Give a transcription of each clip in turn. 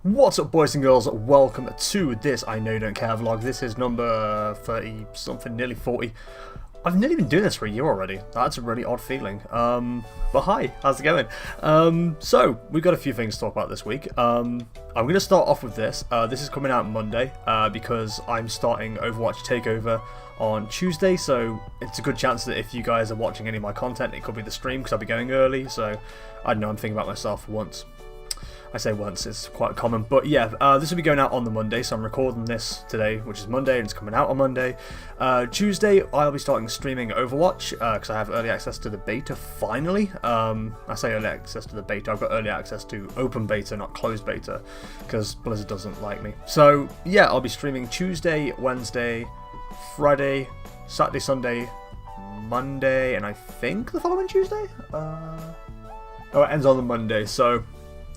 What's up, boys and girls? Welcome to this I Know You Don't Care vlog. This is number 30 something, nearly 40. I've nearly been doing this for a year already. That's a really odd feeling. But hi, how's it going? So we've got a few things to talk about this week. I'm going to start off with this. This is coming out Monday because I'm starting Overwatch Takeover on Tuesday, so it's a good chance that if you guys are watching any of my content, it could be the stream because I'll be going early. So I don't know, I'm thinking about myself once. I say once, it's quite common, but yeah, this will be going out on the Monday, so I'm recording this today, which is Monday, and it's coming out on Monday. Tuesday, I'll be starting streaming Overwatch, because I have early access to the beta, finally. I say early access to the beta, I've got early access to open beta, not closed beta, because Blizzard doesn't like me. So yeah, I'll be streaming Tuesday, Wednesday, Friday, Saturday, Sunday, Monday, and I think the following Tuesday? Oh, it ends on the Monday, so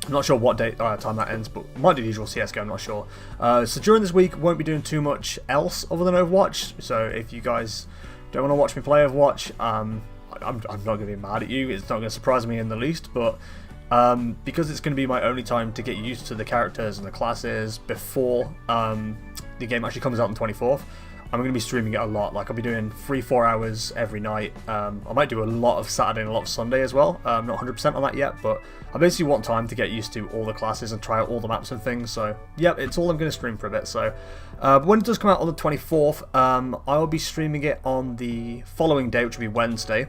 I'm not sure what time that ends, but might do the usual CSGO, I'm not sure. So during this week, won't be doing too much else other than Overwatch. So if you guys don't want to watch me play Overwatch, I'm not going to be mad at you. It's not going to surprise me in the least, but because it's going to be my only time to get used to the characters and the classes before the game actually comes out on the 24th, I'm going to be streaming it a lot. Like, I'll be doing 3-4 hours every night. I might do a lot of Saturday and a lot of Sunday as well. I'm not 100% on that yet, but I basically want time to get used to all the classes and try out all the maps and things. So, yeah, it's all I'm going to stream for a bit. So, but when it does come out on the 24th, I'll be streaming it on the following day, which will be Wednesday.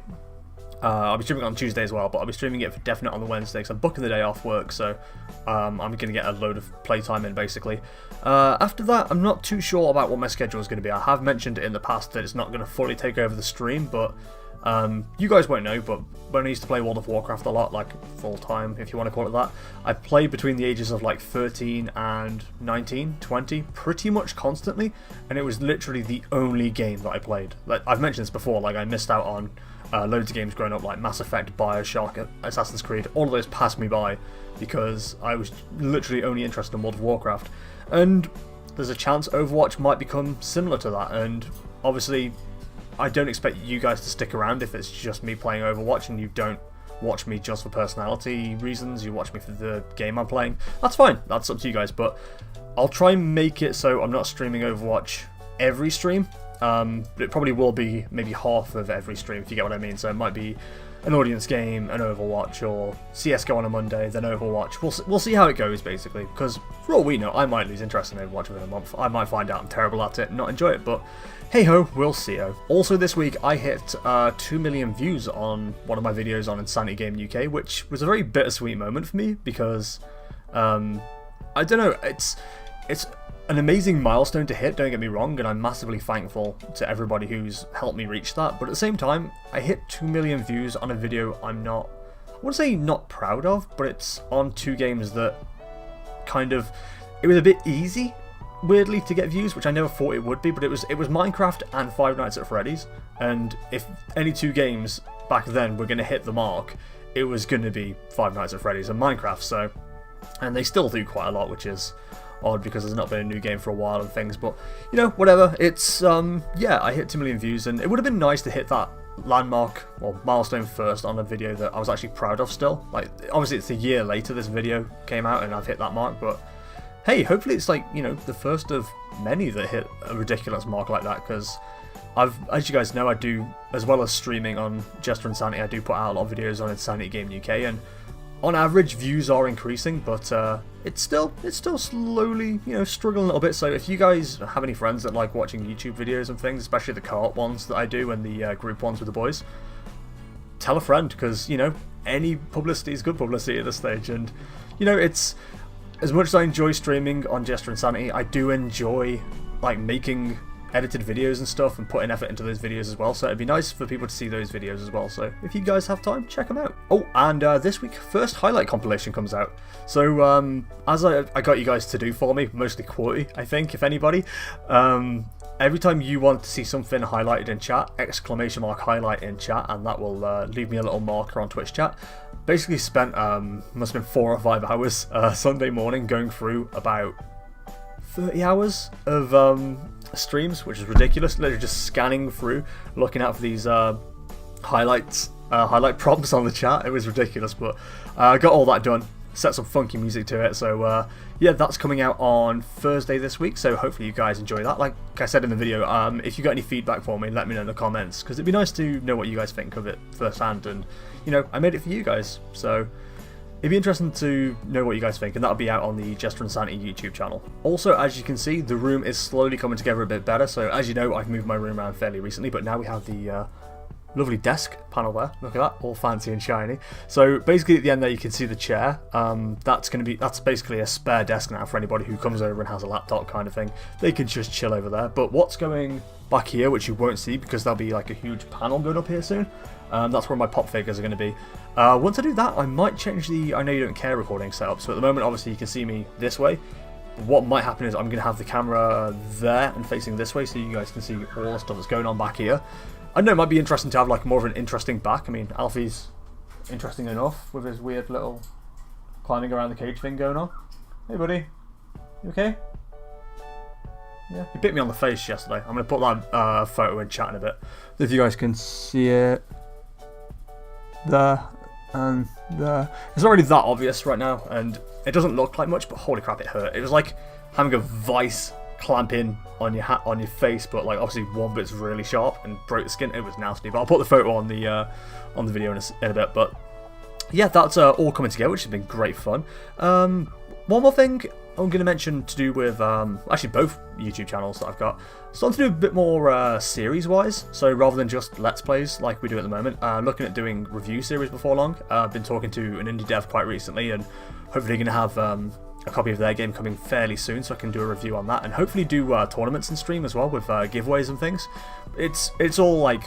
I'll be streaming it on Tuesday as well, but I'll be streaming it for definite on the Wednesday because I'm booking the day off work, so I'm going to get a load of playtime in, basically. After that, I'm not too sure about what my schedule is going to be. I have mentioned it in the past that it's not going to fully take over the stream, but you guys won't know, but when I used to play World of Warcraft a lot, like full-time, if you want to call it that, I played between the ages of like 13 and 19, 20, pretty much constantly, and it was literally the only game that I played. Like, I've mentioned this before, like I missed out on loads of games growing up, like Mass Effect, Bioshock, Assassin's Creed. All of those passed me by because I was literally only interested in World of Warcraft. And there's a chance Overwatch might become similar to that, and obviously I don't expect you guys to stick around if it's just me playing Overwatch and you don't watch me just for personality reasons, you watch me for the game I'm playing. That's fine, that's up to you guys, but I'll try and make it so I'm not streaming Overwatch every stream. But it probably will be maybe half of every stream, if you get what I mean. So it might be an audience game, an Overwatch, or CSGO on a Monday, then Overwatch. We'll see how it goes, basically, because for all we know, I might lose interest in Overwatch within a month. I might find out I'm terrible at it and not enjoy it, but hey-ho, we'll see-o. Also this week, I hit 2 million views on one of my videos on Insanity Game UK, which was a very bittersweet moment for me, because, I don't know, it's an amazing milestone to hit, don't get me wrong, and I'm massively thankful to everybody who's helped me reach that, but at the same time, I hit 2 million views on a video I wouldn't say not proud of, but it's on two games that it was a bit easy, weirdly, to get views, which I never thought it would be, but it was Minecraft and Five Nights at Freddy's, and if any two games back then were going to hit the mark, it was going to be Five Nights at Freddy's and Minecraft, so, and they still do quite a lot, which is odd because there's not been a new game for a while and things, but you know, whatever. It's yeah, I hit 2 million views, and it would have been nice to hit that landmark or milestone first on a video that I was actually proud of still. Like, obviously it's a year later this video came out and I've hit that mark, but hey, hopefully it's like, you know, the first of many that hit a ridiculous mark like that, because as you guys know, I do, as well as streaming on Jester Insanity, I do put out a lot of videos on Insanity Game UK, and on average, views are increasing, but it's still slowly, you know, struggling a little bit. So if you guys have any friends that like watching YouTube videos and things, especially the co-op ones that I do and the group ones with the boys, tell a friend, because, you know, any publicity is good publicity at this stage. And, you know, it's, as much as I enjoy streaming on Jester Insanity, I do enjoy, like, making edited videos and stuff and putting effort into those videos as well, so it'd be nice for people to see those videos as well. So if you guys have time, check them out. Oh, and this week, first highlight compilation comes out. So as I got you guys to do for me, mostly Quoty, I think, if anybody, every time you want to see something highlighted in chat, exclamation mark highlight in chat, and that will leave me a little marker on Twitch chat. Basically spent must have been 4 or 5 hours Sunday morning going through about 30 hours of streams, which is ridiculous. Literally just scanning through, looking out for these highlight prompts on the chat. It was ridiculous, but I got all that done. set some funky music to it. So yeah, that's coming out on Thursday this week, so hopefully you guys enjoy that. Like I said in the video, if you got any feedback for me, let me know in the comments, because it'd be nice to know what you guys think of it firsthand. And you know, I made it for you guys, so it'd be interesting to know what you guys think, and that'll be out on the Jester Insanity YouTube channel. Also, as you can see, the room is slowly coming together a bit better. So as you know, I've moved my room around fairly recently, but now we have the lovely desk panel there. Look at that, all fancy and shiny. So basically at the end there you can see the chair. That's basically a spare desk now for anybody who comes over and has a laptop kind of thing. They can just chill over there. But what's going back here, which you won't see because there'll be like a huge panel going up here soon, that's where my pop figures are going to be. Once I do that, I might change the I Know You Don't Care recording setup. So at the moment, obviously, you can see me this way. What might happen is I'm going to have the camera there and facing this way, so you guys can see all the stuff that's going on back here. I know it might be interesting to have like more of an interesting back. I mean, Alfie's interesting enough with his weird little climbing around the cage thing going on. Hey buddy, you okay? Yeah, he bit me on the face yesterday. I'm going to put that photo in chat in a bit. If you guys can see it. There and there. It's not really that obvious right now, and it doesn't look like much, but holy crap, it hurt. It was like having a vice clamp in on your hat on your face, but like obviously one bit's really sharp and broke the skin. It was nasty, but I'll put the photo on the video in a bit. But yeah, that's all coming together, which has been great fun. One more thing I'm going to mention to do with actually both YouTube channels that I've got. Starting to do a bit more series-wise, so rather than just Let's Plays like we do at the moment, looking at doing review series before long. I've been talking to an indie dev quite recently, and hopefully going to have a copy of their game coming fairly soon, so I can do a review on that, and hopefully do tournaments and stream as well with giveaways and things. It's all like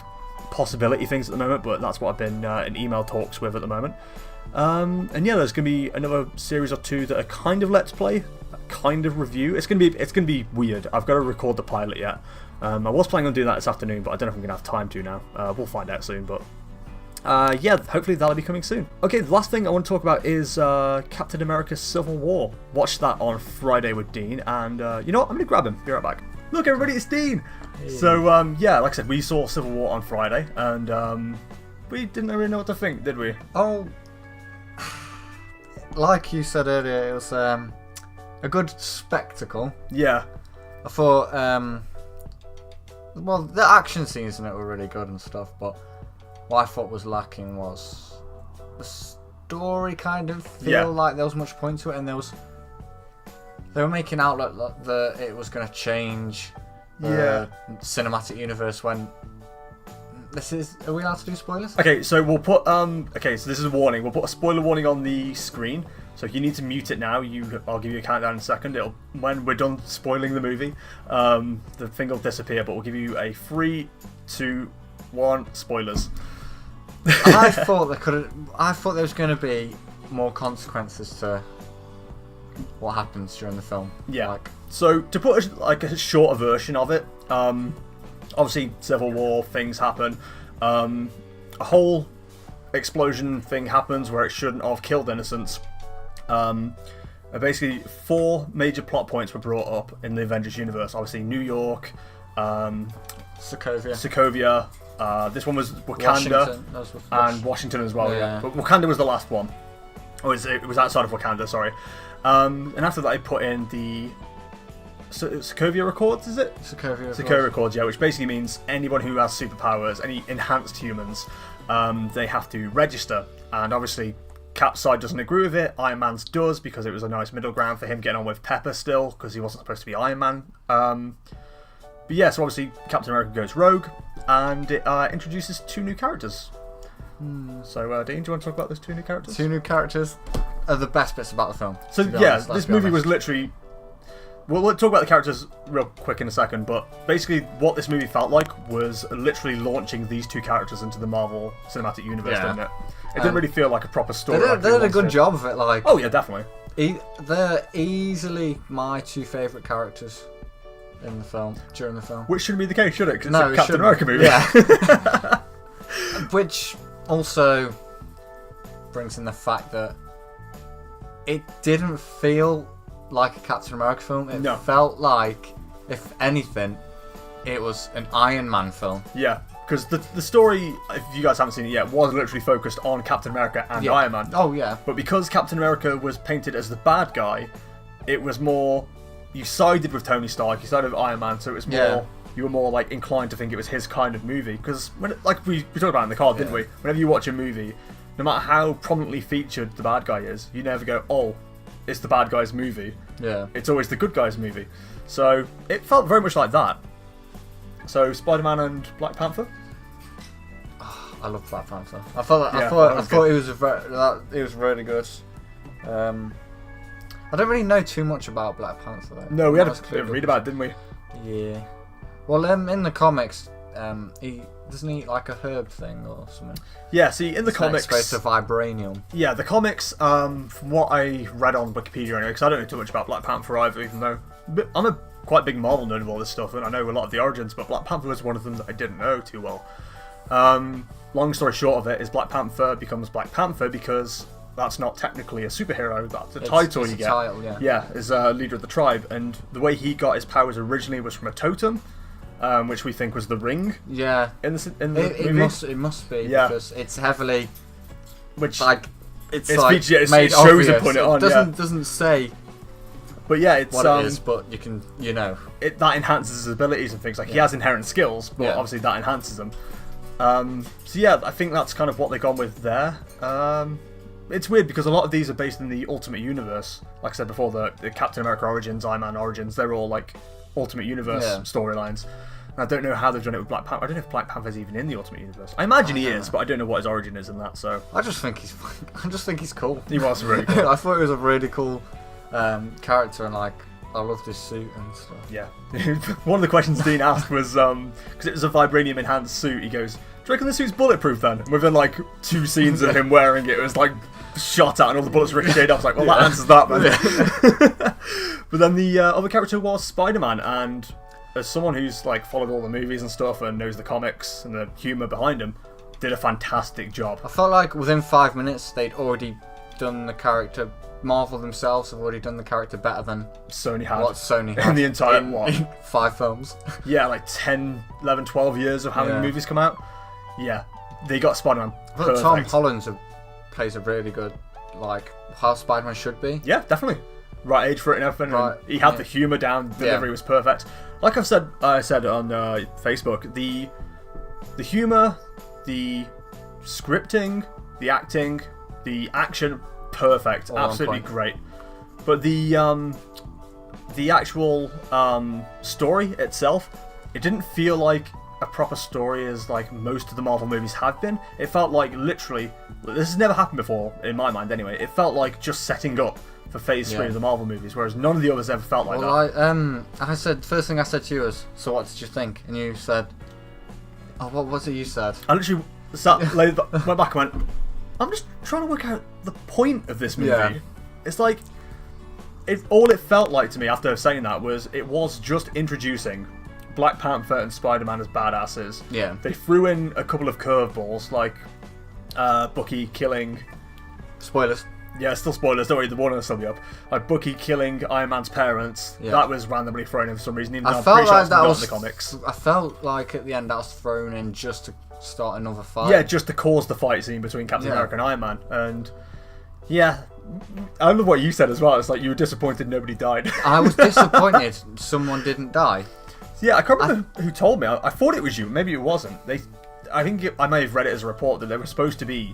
possibility things at the moment, but that's what I've been in email talks with at the moment. And yeah, there's going to be another series or two that are kind of Let's Play, kind of review. It's going to be weird. I've got to record the pilot yet. I was planning on doing that this afternoon, but I don't know if I'm going to have time to now. We'll find out soon, but yeah, hopefully that'll be coming soon. Okay, the last thing I want to talk about is Captain America Civil War. Watched that on Friday with Dean, and you know what? I'm going to grab him. Be right back. Look, everybody, it's Dean! Hey. So, yeah, like I said, we saw Civil War on Friday, and we didn't really know what to think, did we? Oh, like you said earlier, it was a good spectacle. Yeah. I thought, well, the action scenes in it were really good and stuff, but what I thought was lacking was the story. Kind of feel like there was much point to it, and they were making out that it was going to change the cinematic universe when are we allowed to do spoilers? Okay, so we'll put okay, so this is a warning. We'll put a spoiler warning on the screen. So if you need to mute it now, I'll give you a countdown in a second. When we're done spoiling the movie, the thing will disappear, but we'll give you a 3, 2, 1 spoilers. I thought there was going to be more consequences to what happens during the film. Yeah. So to put a shorter version of it, obviously Civil War things happen. A whole explosion thing happens where it shouldn't have killed innocents. Basically 4 major plot points were brought up in the Avengers universe. Obviously New York, Sokovia. This one was Wakanda and Washington as well. Yeah. But Wakanda was the last one. Oh, it was outside of Wakanda. Sorry. And after that, I put in the Sokovia Accords. Is it? Sokovia Accords. Yeah, which basically means anyone who has superpowers, any enhanced humans, they have to register. And obviously, Cap's side doesn't agree with it. Iron Man's does, because it was a nice middle ground for him getting on with Pepper still, because he wasn't supposed to be Iron Man. But yeah, so obviously Captain America goes rogue, and it introduces 2 new characters. So, Dean, do you want to talk about those 2 new characters? 2 new characters are the best bits about the film. So yeah, this movie was literally... We'll talk about the characters real quick in a second, but basically what this movie felt like was literally launching these 2 characters into the Marvel Cinematic Universe, didn't it? It didn't really feel like a proper story. They did a good job of it. Like, oh yeah, definitely. They're easily my 2 favourite characters in the film, during the film. Which shouldn't be the case, should it? Because it's a Captain America movie. Yeah. Which also brings in the fact that it didn't feel like a Captain America film. It felt like, if anything, it was an Iron Man film. Yeah. because the story, if you guys haven't seen it yet, was literally focused on Captain America and Iron Man. Oh yeah. But because Captain America was painted as the bad guy, it was more, you sided with Tony Stark, you sided with Iron Man, so it was more, you were more like inclined to think it was his kind of movie. Because like we talked about in the card, didn't we? Whenever you watch a movie, no matter how prominently featured the bad guy is, you never go, oh, it's the bad guy's movie. Yeah. It's always the good guy's movie. So it felt very much like that. So Spider-Man and Black Panther. I love Black Panther. I thought it was really good. I don't really know too much about Black Panther though. No, we had a read about it, didn't we? Yeah. Well, in the comics, he doesn't eat like a herb thing or something. Yeah. See, in the comics, it's a vibranium. Yeah, the comics. From what I read on Wikipedia anyway, because I don't know too much about Black Panther either, even though I'm a quite big Marvel nerd of all this stuff, and I know a lot of the origins, but Black Panther was one of them that I didn't know too well. Long story short of it is Black Panther becomes Black Panther because that's not technically a superhero, that's a title you get. Title, yeah, as leader of the tribe, and the way he got his powers originally was from a totem, which we think was the ring. Yeah. In the movie. It must be, because it's heavily, which like, it's like it made shows obvious. and put it on. Doesn't say. But yeah, it's what it is, but you can, that enhances his abilities and things. Like he has inherent skills, but obviously that enhances them. So yeah, I think that's kind of what they've gone with there. It's weird because a lot of these are based in the Ultimate Universe. Like I said before, the Captain America origins, Iron Man origins, they're all like Ultimate Universe storylines. And I don't know how they've done it with Black Panther. I don't know if Black Panther's even in the Ultimate Universe. I imagine he is, but I don't know what his origin is in that. So I just think he's cool. He was really cool. I thought he was a really cool character, and like I loved his suit and stuff. Yeah. One of the questions Dean asked was, because it was a vibranium enhanced suit, he goes, "Do you reckon the suit's bulletproof then?" And within like 2 scenes of him wearing it, it was like shot at and all the bullets ricocheted. I was like, well, that answers that, man. But then the other character was Spider-Man, and as someone who's like followed all the movies and stuff and knows the comics and the humour behind him, did a fantastic job. I felt like within 5 minutes they'd already done the character. Marvel themselves have already done the character better than Sony had. What Sony had in the entire in 5 films. Yeah, like 10, 11, 12 years of having movies come out. Yeah, they got Spider-Man. But Tom Holland plays a really good, like, how Spider-Man should be. Yeah, definitely. Right age for it and everything. Right, and he had the humour down. The delivery was perfect. Like I said on Facebook, the humour, the scripting, the acting, the action, perfect, all absolutely great. But the actual story itself, it didn't feel like a proper story as like most of the Marvel movies have been. It felt like literally, this has never happened before in my mind anyway. It felt like just setting up for Phase 3 of the Marvel movies, whereas none of the others ever felt like that. I said, first thing I said to you was, so what did you think? And you said, oh, what was it you said? I literally went back and went, I'm just trying to work out the point of this movie. Yeah. It's like, all it felt like to me after saying that was it was just introducing Black Panther and Spider-Man as badasses. Yeah. They threw in a couple of curveballs, like Bucky killing... Spoilers. Yeah, still spoilers, don't worry, the warning will still be up. Like Bucky killing Iron Man's parents, that was randomly thrown in for some reason, even though I'm pretty sure it's not in the comics. I felt like at the end that was thrown in just to start another fight. Yeah, just to cause the fight scene between Captain America and Iron Man. And yeah, I love what you said as well. It's like you were disappointed nobody died. I was disappointed someone didn't die. Yeah, I can't remember who told me. I thought it was you. Maybe it wasn't. I think I may have read it as a report that there were supposed to be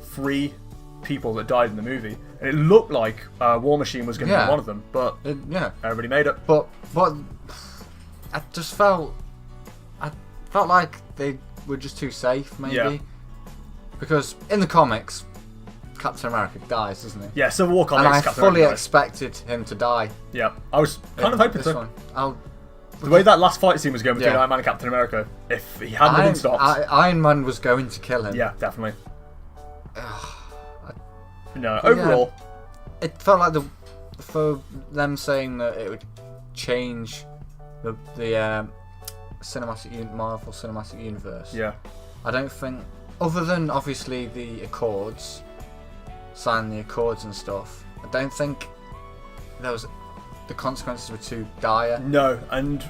3 people that died in the movie, and it looked like War Machine was going to be one of them. But everybody made it. But I just felt like they were just too safe, maybe. Yeah. Because in the comics, Captain America dies, doesn't he? Yeah, Civil War comics. And I Captain fully America expected him to die. Yeah, I was kind of hoping so. The way that last fight scene was going between Iron Man and Captain America, if he hadn't been stopped, Iron Man was going to kill him. Yeah, definitely. No, overall, it felt like for them saying that it would change the Marvel Cinematic Universe. Yeah. I don't think, other than obviously the Accords, signing the Accords and stuff, I don't think the consequences were too dire. No, and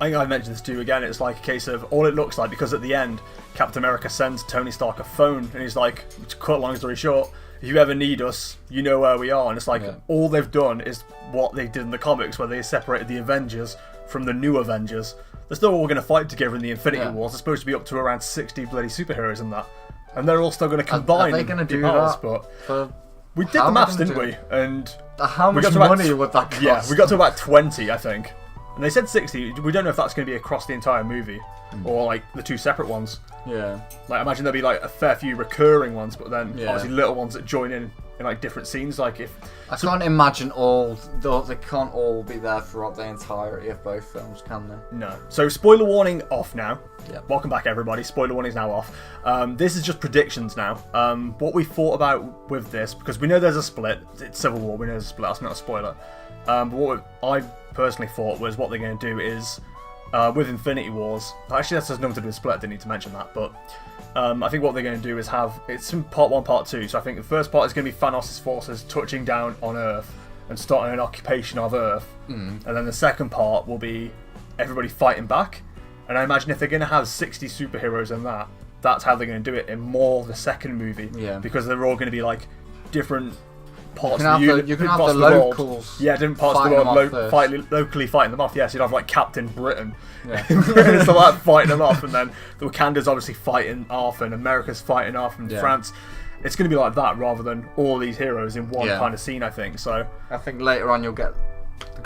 I think I mentioned this to you again, it's like a case of all it looks like, because at the end, Captain America sends Tony Stark a phone, and he's like, to cut a long story short, if you ever need us, you know where we are. And it's like, all they've done is what they did in the comics, where they separated the Avengers from the new Avengers. They're still all going to fight together in the Infinity Wars. There's supposed to be up to around 60 bloody superheroes in that. And they're all still going to combine. Are they going to do powers, that? But we did the maths, didn't we? And how much money would that cost? Yeah, we got to about 20, I think. And they said 60. We don't know if that's going to be across the entire movie, or like the two separate ones. Yeah. Like, imagine there'll be like a fair few recurring ones, but then obviously little ones that join in like different scenes. Like if I can't imagine they can't all be there throughout the entirety of both films, can they? No. So spoiler warning off now. Yeah. Welcome back, everybody. Spoiler warning is now off. This is just predictions now. What we thought about with this, because we know there's a split. It's Civil War. We know there's a split. That's not a spoiler. But what I personally thought was what they're going to do is with Infinity Wars. Actually, that has nothing to do with split. I didn't need to mention that, but I think what they're going to do is have it's in part 1, part 2. So I think the first part is going to be Thanos' forces touching down on Earth and starting an occupation of Earth, and then the second part will be everybody fighting back. And I imagine if they're going to have 60 superheroes in that, that's how they're going to do it in more the second movie. Yeah. Because they're all going to be like different parts of the universe. You can have the locals. Yeah, different parts of the world locally fighting them off. Yes, you'd have like Captain Britain. Yeah. And so like fighting them off, and then the Wakanda's obviously fighting off, and America's fighting off, and France. It's going to be like that rather than all these heroes in one kind of scene, I think. So I think later on you'll get the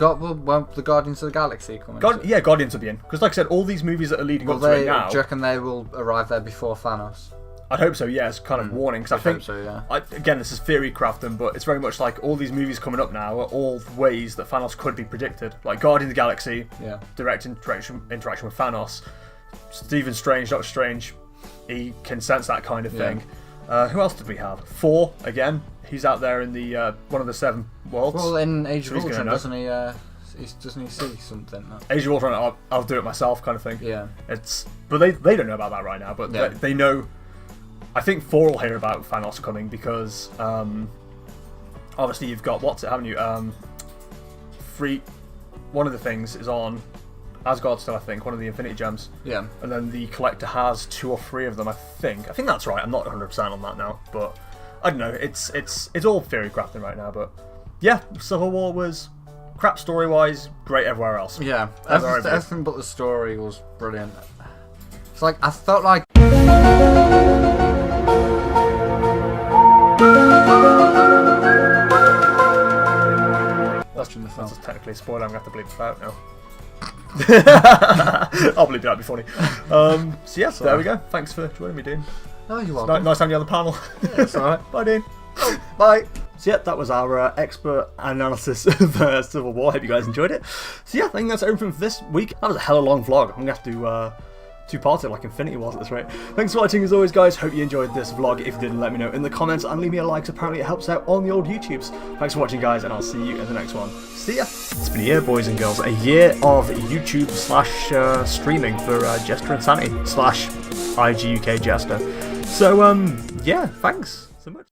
Guardians of the Galaxy coming. Guardians will be in, because like I said, all these movies that are leading up to it now. Do you reckon they will arrive there before Thanos? I'd hope so, yeah. It's kind of warning, because I think, so, yeah. Again, this is theory crafting, but it's very much like all these movies coming up now are all ways that Thanos could be predicted. Like Guardians of the Galaxy, direct interaction with Thanos. Stephen Strange, Doctor Strange, he can sense that kind of thing. Who else did we have? Thor, again. He's out there in the one of the 7 worlds. Well, in Age of Ultron, doesn't he see something? Age of Ultron, I'll do it myself kind of thing. Yeah. But they don't know about that right now, but they know. I think Thor will hear about Thanos coming because obviously you've got haven't you? One of the things is on Asgard still, I think, one of the Infinity Gems. Yeah. And then the Collector has 2 or 3 of them, I think. I think that's right. I'm not 100% on that now, but I don't know. It's all theory crafting right now, but yeah, Civil War was crap story-wise, great everywhere else. Yeah, everything but the story was brilliant. It's like I felt like. That's technically a spoiler. I'm going to have to bleep it out now. I'll bleep it out, be funny. So yeah, there we go. Thanks for joining me, Dean. Oh, you're welcome. Nice having you on the panel. Yeah, that's alright. Bye, Dean. Bye. So yeah, that was our expert analysis of Civil War. Hope you guys enjoyed it. So yeah, I think that's everything for this week. That was a hell of a long vlog. I'm going to have to 2-part it like Infinity was at this rate. Thanks for watching as always, guys. Hope you enjoyed this vlog. If you did, let me know in the comments and leave me a like, so apparently it helps out on the old YouTubes. Thanks for watching, guys, and I'll see you in the next one. See ya. It's been a year, boys and girls. A year of YouTube / streaming for Jester Insanity / IKYDC Jester. So yeah, thanks so much.